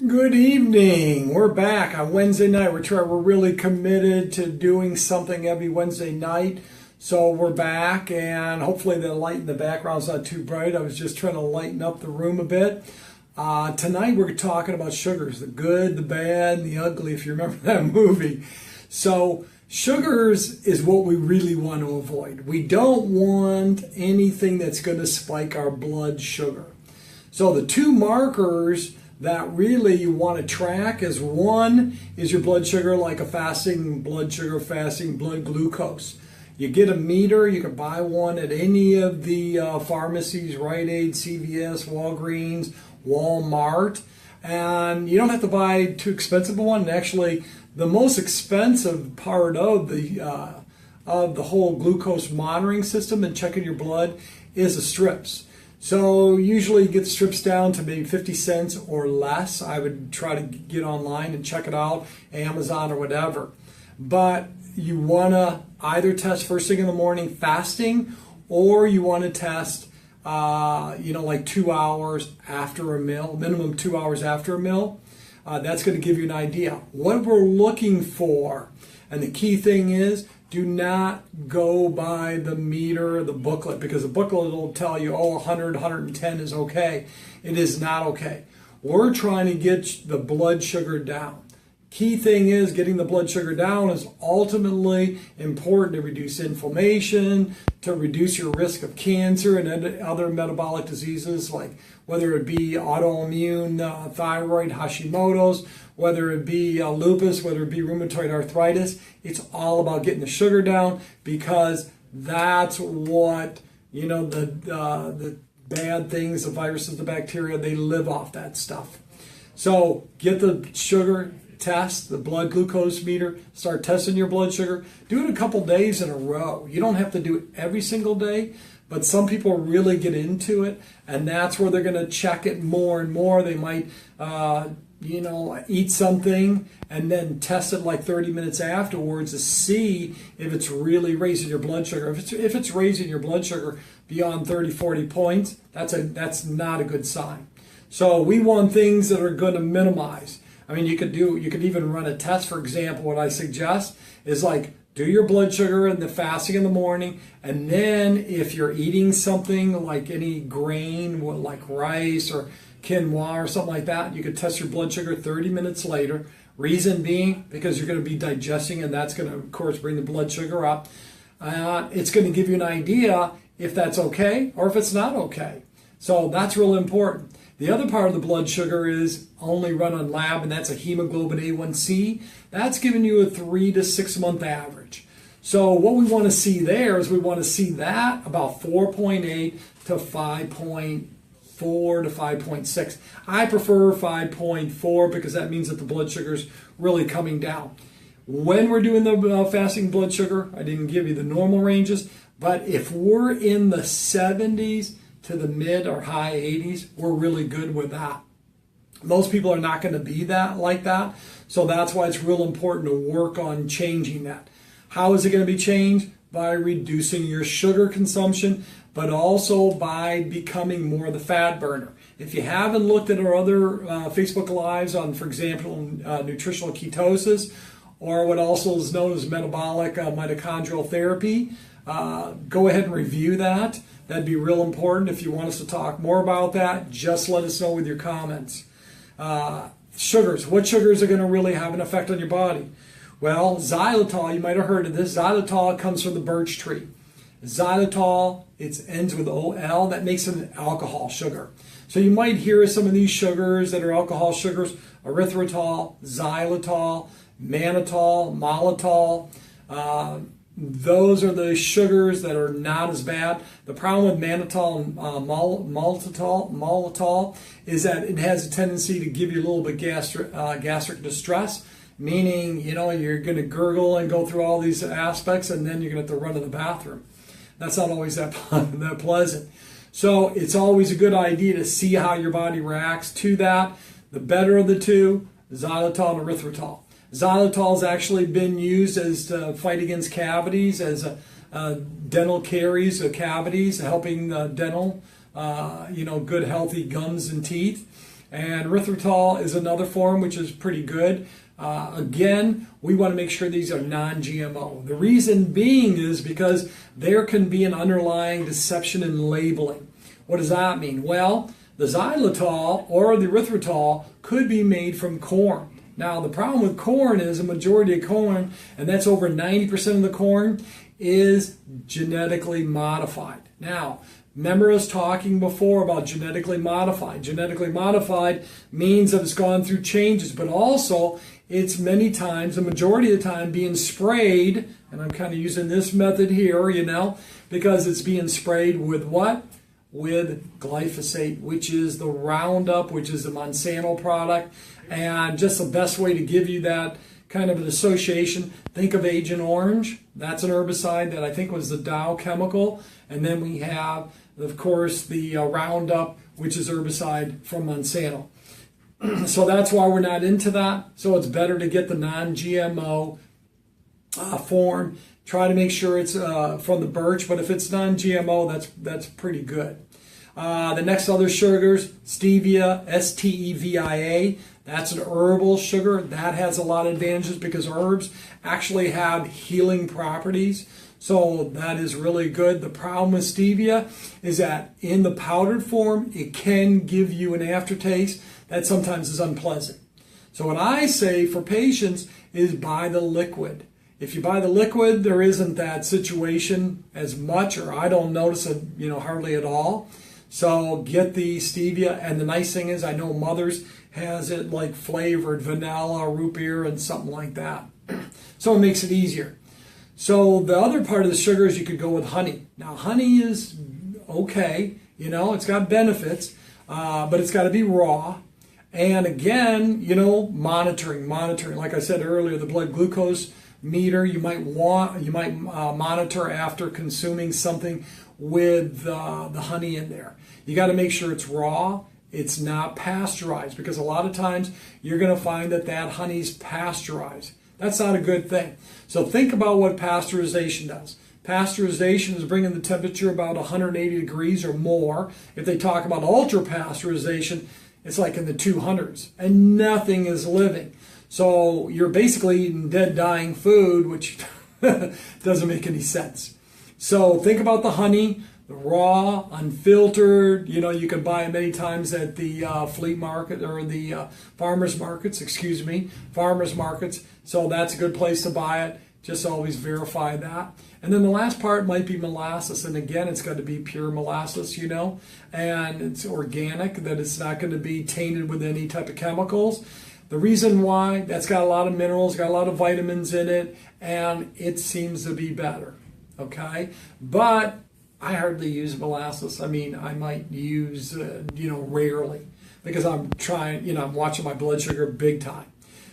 Good evening. We're back on Wednesday night. We're really committed to doing something every Wednesday night. So we're back, and hopefully the light in the background's not too bright. I was just trying to lighten up the room a bit. Tonight we're talking about sugars, the good, the bad, and the ugly, if you remember that movie. So sugars is what we really want to avoid. We don't want anything that's going to spike our blood sugar. So the two markers that really you want to track is one is your blood sugar, like a fasting blood sugar, fasting blood glucose. You get a meter, you can buy one at any of the pharmacies, Rite Aid, CVS, Walgreens, Walmart, and you don't have to buy too expensive one. And actually, the most expensive part of the whole glucose monitoring system and checking your blood is the strips. So usually you get the strips down to maybe 50 cents or less. I would try to get online and check it out, Amazon or whatever. But you want to either test first thing in the morning fasting, or you want to test, like 2 hours after a meal, minimum 2 hours after a meal. That's going to give you an idea. What we're looking for, and the key thing is, do not go by the meter, the booklet, because the booklet will tell you, 100, 110 is okay. It is not okay. We're trying to get the blood sugar down. Key thing is getting the blood sugar down is ultimately important to reduce inflammation, to reduce your risk of cancer and other metabolic diseases, like whether it be autoimmune thyroid, Hashimoto's, whether it be lupus, whether it be rheumatoid arthritis. It's all about getting the sugar down, because that's what, the bad things, the viruses, the bacteria, they live off that stuff. So get the sugar test, the blood glucose meter, start testing your blood sugar. Do it a couple days in a row. You don't have to do it every single day, but some people really get into it, and that's where they're going to check it more and more. They might, eat something and then test it like 30 minutes afterwards to see if it's really raising your blood sugar. If it's raising your blood sugar beyond 30, 40 points, that's not a good sign. So we want things that are going to minimize. I mean, you could even run a test. For example, what I suggest is do your blood sugar in the fasting in the morning, and then if you're eating something like any grain, like rice or quinoa or something like that, you could test your blood sugar 30 minutes later. Reason being, because you're going to be digesting, and that's going to, of course, bring the blood sugar up. It's going to give you an idea if that's okay or if it's not okay. So that's real important. The other part of the blood sugar is only run on lab, and that's a hemoglobin A1C. That's giving you a 3 to 6 month average. So what we want to see there is we want to see that about 4.8 to 5.4 to 5.6. I prefer 5.4 because that means that the blood sugar is really coming down. When we're doing the fasting blood sugar, I didn't give you the normal ranges, but if we're in the 70s to the mid or high 80s, we're really good with that. Most people are not going to be like that, so that's why it's real important to work on changing that. How is it going to be changed? By reducing your sugar consumption, but also by becoming more the fat burner. If you haven't looked at our other Facebook Lives on, for example, nutritional ketosis, or what also is known as metabolic mitochondrial therapy, go ahead and review that. That'd be real important. If you want us to talk more about that, just let us know with your comments. Sugars. What sugars are going to really have an effect on your body? Well, xylitol, you might have heard of this. Xylitol comes from the birch tree. Xylitol, it ends with OL. That makes it an alcohol sugar. So you might hear some of these sugars that are alcohol sugars: erythritol, xylitol, mannitol, maltitol. Those are the sugars that are not as bad. The problem with mannitol and maltitol is that it has a tendency to give you a little bit gastric distress, meaning you're going to gurgle and go through all these aspects, and then you're going to have to run to the bathroom. That's not always that pleasant. So it's always a good idea to see how your body reacts to that. The better of the two, xylitol and erythritol. Xylitol has actually been used as to fight against cavities, as dental caries, cavities, helping dental, good healthy gums and teeth. And erythritol is another form which is pretty good. Again, we want to make sure these are non-GMO. The reason being is because there can be an underlying deception in labeling. What does that mean? Well, the xylitol or the erythritol could be made from corn. Now, the problem with corn is a majority of corn, and that's over 90% of the corn, is genetically modified. Now, remember us talking before about genetically modified. Genetically modified means that it's gone through changes, but also it's many times, the majority of the time, being sprayed, and I'm kind of using this method here, because it's being sprayed with what? With glyphosate, which is the Roundup, which is the Monsanto product. And just the best way to give you that kind of an association, think of Agent Orange. That's an herbicide that I think was the Dow chemical. And then we have, of course, the Roundup, which is herbicide from Monsanto. So that's why we're not into that. So it's better to get the non-GMO form. Try to make sure it's from the birch, but if it's non-GMO, that's pretty good. The next other sugars, stevia, stevia. That's an herbal sugar. That has a lot of advantages because herbs actually have healing properties. So that is really good. The problem with stevia is that in the powdered form, it can give you an aftertaste that sometimes is unpleasant. So what I say for patients is buy the liquid. If you buy the liquid, there isn't that situation as much, or I don't notice it, hardly at all. So get the stevia, and the nice thing is I know Mother's has it like flavored vanilla, root beer, and something like that. So it makes it easier. So the other part of the sugar is you could go with honey. Now honey is okay, it's got benefits, but it's got to be raw. And again, monitoring. Like I said earlier, the blood glucose meter you might monitor after consuming something with the honey in there. You got to make sure it's raw. It's not pasteurized, because a lot of times you're going to find that honey's pasteurized. That's not a good thing. So think about what pasteurization does. Pasteurization is bringing the temperature about 180 degrees or more. If they talk about ultra pasteurization, it's like in the 200s, and nothing is living. So you're basically eating dead, dying food, which doesn't make any sense. So think about the honey, the raw, unfiltered. You can buy it many times at the flea market or the farmers markets, farmers markets. So that's a good place to buy it. Just always verify that. And then the last part might be molasses. And again, it's got to be pure molasses, and it's organic, that it's not going to be tainted with any type of chemicals. The reason why, that's got a lot of minerals, got a lot of vitamins in it, and it seems to be better, okay? But I hardly use molasses. I might use, rarely, because I'm trying, I'm watching my blood sugar big time.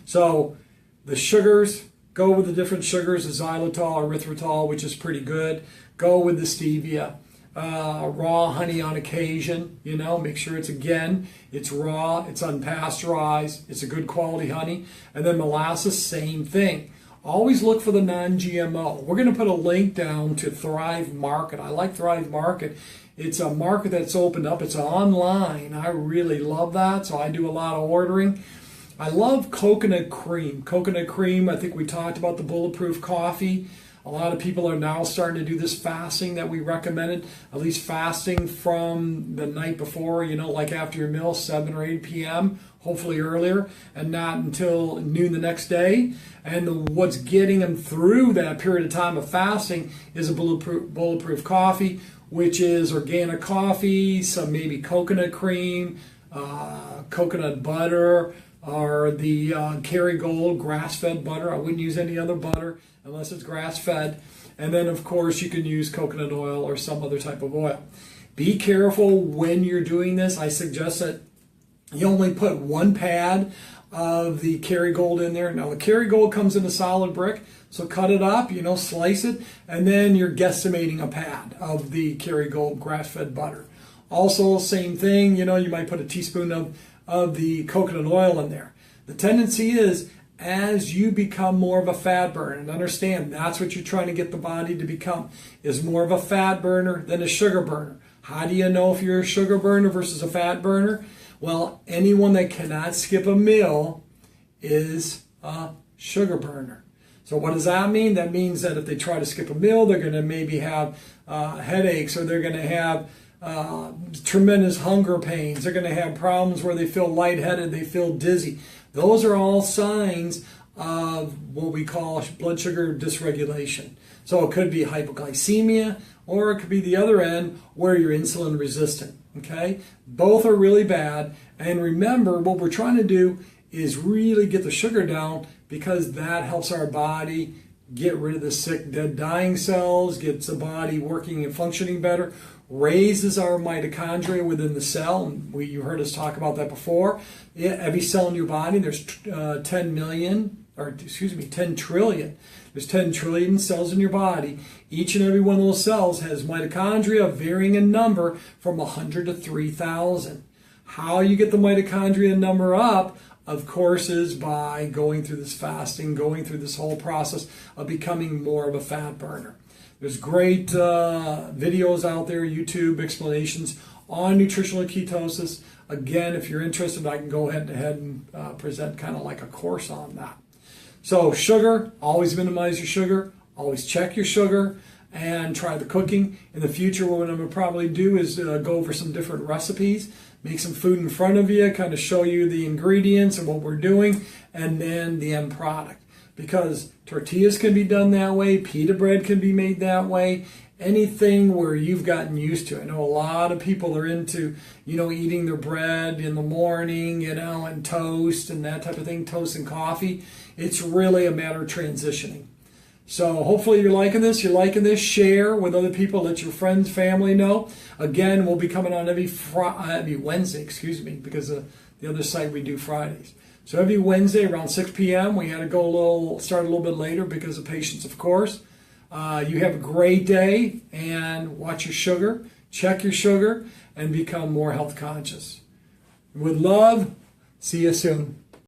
So the sugars, go with the different sugars, the xylitol, erythritol, which is pretty good. Go with the stevia. Raw honey on occasion, make sure it's raw, it's unpasteurized, it's a good quality honey. And then molasses, same thing. Always look for the non-GMO. We're going to put a link down to Thrive Market. I like Thrive Market. It's a market that's opened up. It's online. I really love that, so I do a lot of ordering. I love coconut cream. Coconut cream, I think we talked about the bulletproof coffee. A lot of people are now starting to do this fasting that we recommended, at least fasting from the night before, like after your meal, 7 or 8 p.m., hopefully earlier, and not until noon the next day. And what's getting them through that period of time of fasting is a bulletproof coffee, which is organic coffee, some maybe coconut cream, coconut butter, or the Kerrygold grass-fed butter. I wouldn't use any other butter unless it's grass-fed. And then, of course, you can use coconut oil or some other type of oil. Be careful when you're doing this. I suggest that you only put one pad of the Kerrygold in there. Now, the Kerrygold comes in a solid brick, so cut it up, slice it, and then you're guesstimating a pad of the Kerrygold grass-fed butter. Also, same thing, you might put a teaspoon of the coconut oil in there. The tendency is, as you become more of a fat burner, and understand that's what you're trying to get the body to become, is more of a fat burner than a sugar burner. How do you know if you're a sugar burner versus a fat burner? Well, anyone that cannot skip a meal is a sugar burner. So what does that mean? That means that if they try to skip a meal, they're going to maybe have headaches, or they're going to have tremendous hunger pains. They're going to have problems where they feel lightheaded, they feel dizzy. Those are all signs of what we call blood sugar dysregulation. So it could be hypoglycemia, or it could be the other end where you're insulin resistant. Okay? Both are really bad. And remember, what we're trying to do is really get the sugar down, because that helps our body get rid of the sick, dead, dying cells, gets the body working and functioning better, raises our mitochondria within the cell. And you heard us talk about that before. Every cell in your body, there's 10 trillion. There's 10 trillion cells in your body. Each and every one of those cells has mitochondria varying in number from 100 to 3,000. How you get the mitochondria number up, of course, is by going through this fasting, going through this whole process of becoming more of a fat burner. There's great videos out there, YouTube explanations on nutritional ketosis. Again, if you're interested, I can go ahead and present kind of like a course on that. So sugar, always minimize your sugar, always check your sugar, and try the cooking. In the future, what I'm going to probably do is go over some different recipes, make some food in front of you, kind of show you the ingredients and what we're doing, and then the end product. Because tortillas can be done that way, pita bread can be made that way, anything where you've gotten used to. I know a lot of people are into, eating their bread in the morning, and toast and that type of thing, toast and coffee. It's really a matter of transitioning. So hopefully you're liking this. Share with other people, let your friends, family know. Again, we'll be coming on every Wednesday, because the other site we do Fridays. So every Wednesday around 6 p.m. We had to start a little bit later because of patients, of course. You have a great day, and watch your sugar, check your sugar, and become more health conscious. With love, see you soon.